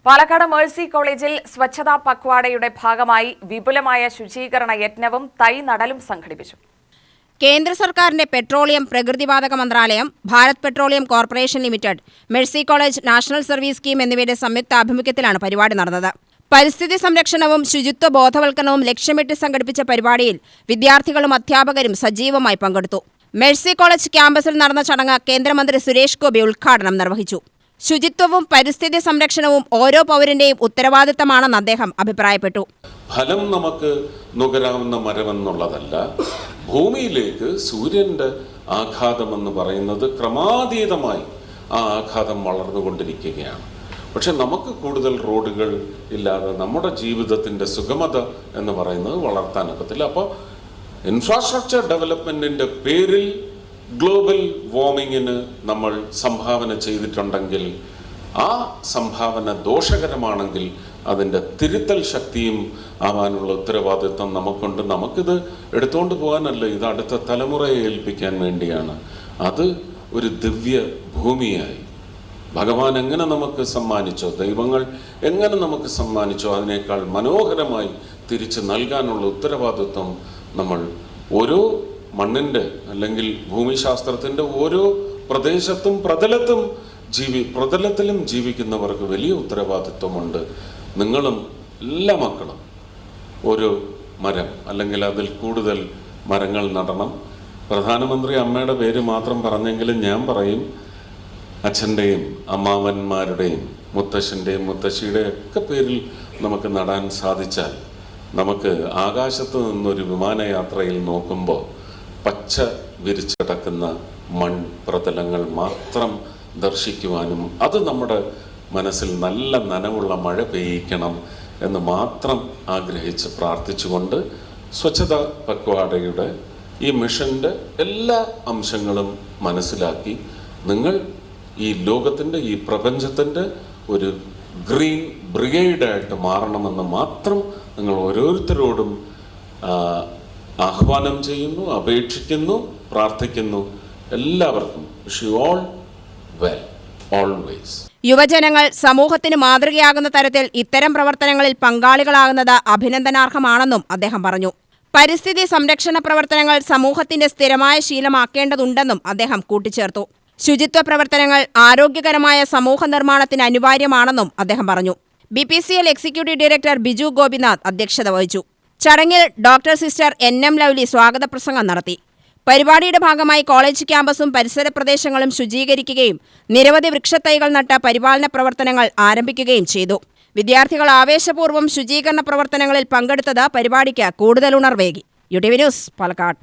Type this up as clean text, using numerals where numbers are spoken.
Palakkad Mercy കോളേജിൽ സ്വച്ഛതാ പക്വാടയുടെ ഭാഗമായി വിപുലമായ ശുചീകരണ യജ്ഞവും തൈ നടലും സംഘടിപ്പിച്ചു. കേന്ദ്ര സർക്കാരിന്റെ പെട്രോളിയം പ്രകൃതിവാതക മന്ത്രാലയം, Bharat petroleum corporation limited, Mercy college national service scheme എന്നിവയുടെ സംയുക്താഭിമുഖ്യത്തിലാണ് പരിപാടി നടന്നത്. പരിസ്ഥിതി സംരക്ഷണവും ശുചിത്വ ബോധവൽക്കരണവും ലക്ഷ്യമിട്ട് സംഘടിപ്പിച്ച പരിപാടിയിൽ വിദ്യാർത്ഥികളും അധ്യാപകരും സജീവമായി പങ്കെടുത്തു. മേഴ്സി കോളേജ് ക്യാമ്പസിൽ നടന്ന ചടങ്ങ് കേന്ദ്രമന്ത്രി സുരേഷ് ഗോപി ഉദ്ഘാടനം നിർവഹിച്ചു. ശുചിത്വവും പരിസ്ഥിതി സംരക്ഷണവും ഓരോ പൗരന്റെയും ഉത്തരവാദിത്തമാണെന്ന് അദ്ദേഹം അഭിപ്രായപ്പെട്ടു. ഫലം നമുക്ക് നുകരാവുന്ന മരമെന്നുള്ളതല്ല, ഭൂമിയിലേക്ക് സൂര്യന്റെ ആഘാതം എന്ന് പറയുന്നത് ക്രമാതീതമായി ആ ആഘാതം വളർന്നുകൊണ്ടിരിക്കുകയാണ്. പക്ഷെ നമുക്ക് കൂടുതൽ റോഡുകൾ ഇല്ലാതെ നമ്മുടെ ജീവിതത്തിന്റെ സുഗമത എന്ന് പറയുന്നത് വളർത്താനൊക്കത്തില്ല. അപ്പോൾ ഇൻഫ്രാസ്ട്രക്ചർ ഡെവലപ്മെന്റിന്റെ പേരിൽ ഗ്ലോബൽ വാർമിങ്ങിന് നമ്മൾ സംഭാവന ചെയ്തിട്ടുണ്ടെങ്കിൽ, ആ സംഭാവന ദോഷകരമാണെങ്കിൽ അതിൻ്റെ തിരുത്തൽ ശക്തിയും ആവാനുള്ള ഉത്തരവാദിത്വം നമുക്കുണ്ട്. നമുക്കിത് എടുത്തുകൊണ്ട് പോകാനല്ല, ഇത് അടുത്ത തലമുറയെ ഏൽപ്പിക്കാൻ വേണ്ടിയാണ്. അത് ഒരു ദിവ്യ ഭൂമിയായി ഭഗവാൻ എങ്ങനെ നമുക്ക് സമ്മാനിച്ചോ, ദൈവങ്ങൾ എങ്ങനെ നമുക്ക് സമ്മാനിച്ചോ, അതിനേക്കാൾ മനോഹരമായി തിരിച്ച് നൽകാനുള്ള ഉത്തരവാദിത്വം നമ്മൾ ഓരോ മണ്ണിൻ്റെ അല്ലെങ്കിൽ ഭൂമിശാസ്ത്രത്തിൻ്റെ ഓരോ പ്രദേശത്തും പ്രതലത്തിലും ജീവിക്കുന്നവർക്ക് വലിയ ഉത്തരവാദിത്വമുണ്ട്. നിങ്ങളും എല്ലാ മക്കളും ഒരു മരം അല്ലെങ്കിൽ അതിൽ കൂടുതൽ മരങ്ങൾ നടണം. പ്രധാനമന്ത്രി അമ്മയുടെ പേര് മാത്രം പറഞ്ഞെങ്കിലും ഞാൻ പറയും, അച്ഛൻ്റെയും അമ്മാവന്മാരുടെയും മുത്തശ്ശൻ്റെയും മുത്തശ്ശിയുടെയും ഒക്കെ പേരിൽ നമുക്ക് നടാൻ സാധിച്ചാൽ, നമുക്ക് ആകാശത്ത് നിന്നൊരു വിമാനയാത്രയിൽ നോക്കുമ്പോൾ പച്ച വിരിച്ചിടക്കുന്ന മൺപ്രതലങ്ങൾ മാത്രം ദർശിക്കുവാനും അത് നമ്മുടെ മനസ്സിൽ നല്ല നനവുള്ള മഴ പെയ്യിക്കണം എന്ന് മാത്രം ആഗ്രഹിച്ച് പ്രാർത്ഥിച്ചുകൊണ്ട് സ്വച്ഛതാ പക്വാടയുടെ ഈ മിഷൻ്റെ എല്ലാ അംശങ്ങളും മനസ്സിലാക്കി നിങ്ങൾ ഈ ലോകത്തിൻ്റെ, ഈ പ്രപഞ്ചത്തിൻ്റെ ഒരു ഗ്രീൻ ബ്രിഗേഡായിട്ട് മാറണമെന്ന് മാത്രം നിങ്ങൾ ഓരോരുത്തരോടും ആഹ്വാനം ചെയ്യുന്നു, അപേക്ഷിക്കുന്നു, പ്രാർത്ഥിക്കുന്നു. എല്ലാവർക്കും wish you all well always. യുവജനങ്ങൾ സമൂഹത്തിന് മാതൃകയാകുന്ന തരത്തിൽ ഇത്തരം പ്രവർത്തനങ്ങളിൽ പങ്കാളികളാകുന്നത് അഭിനന്ദനാർഹമാണെന്നും അദ്ദേഹം പറഞ്ഞു. പരിസ്ഥിതി സംരക്ഷണ പ്രവർത്തനങ്ങൾ സമൂഹത്തിന്റെ സ്ഥിരമായ ശീലമാക്കേണ്ടതുണ്ടെന്നും അദ്ദേഹം കൂട്ടിച്ചേർത്തു. ശുചിത്വ പ്രവർത്തനങ്ങൾ ആരോഗ്യകരമായ സമൂഹ നിർമ്മാണത്തിന് അനിവാര്യമാണെന്നും അദ്ദേഹം പറഞ്ഞു. BPCL executive director Biju Gopinath അധ്യക്ഷത വഹിച്ചു. ചടങ്ങിൽ ഡോക്ടർ സിസ്റ്റർ NM ലവ്ലി സ്വാഗത പ്രസംഗം നടത്തി. പരിപാടിയുടെ ഭാഗമായി കോളേജ് ക്യാമ്പസും പരിസര പ്രദേശങ്ങളും ശുചീകരിക്കുകയും നിരവധി വൃക്ഷത്തൈകൾ നട്ട് പരിപാലന പ്രവർത്തനങ്ങൾ ആരംഭിക്കുകയും ചെയ്തു. വിദ്യാർത്ഥികൾ ആവേശപൂർവ്വം ശുചീകരണ പ്രവർത്തനങ്ങളിൽ പങ്കെടുത്തത് പരിപാടിക്ക് കൂടുതൽ ഉണർവേകി. UTV news, Palakkad.